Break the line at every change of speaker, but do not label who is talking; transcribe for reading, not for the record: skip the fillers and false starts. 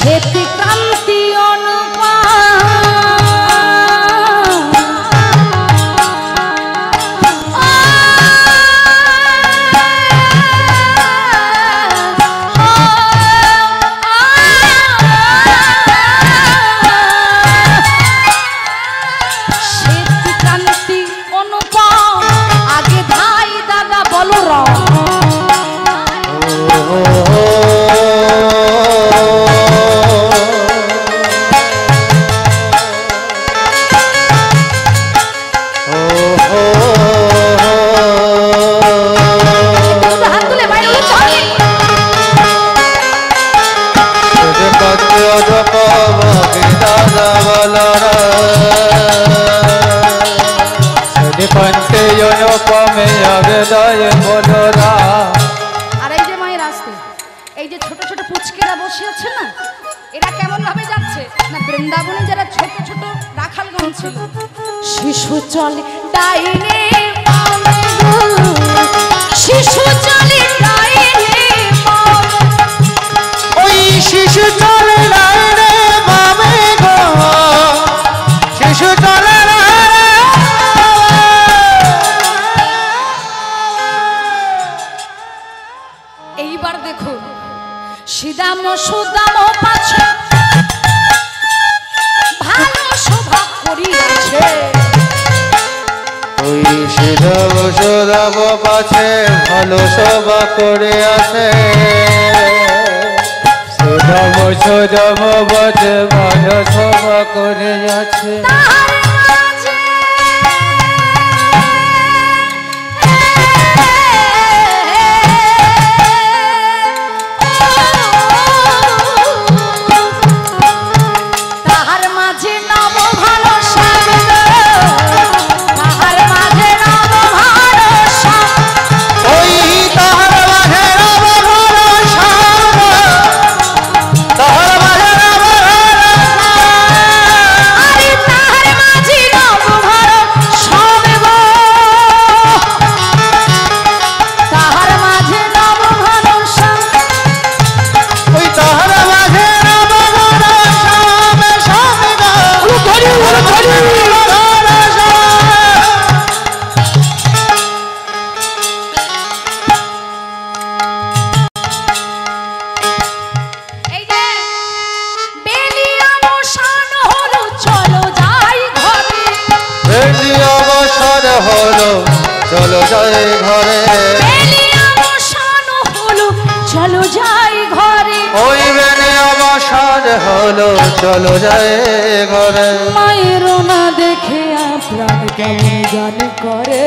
শ্বেত ক্রান্তি আর এই যে মায়ের আসতে এই যে ছোট ছোট পুচকেরা বসে আছে না, এরা কেমন ভাবে যাচ্ছে না, বৃন্দাবনে যারা ছোট ছোট রাখালগণ ছিল, শিশু চলে ডাইনে শিশু চলে ডাইনে
ওই শিশু চলে ডাইনে বামে গো, শিশু চলে
এইবার দেখুন সিদাম সুদাম পাছে ভালো শোভা করিয়াছে,
ওই সিদাম সুদাম পাছে ভালো শোভা করে আছে, সিদাম সুদাম পাছে ভালো শোভা করে আছে। চলো যাই ঘরে,
চলো যাই ঘরে,
ওই বেনে অবসর হলো চলো যাই ঘরে।
মায়ের না দেখে প্রাণ কেমন জানে করে,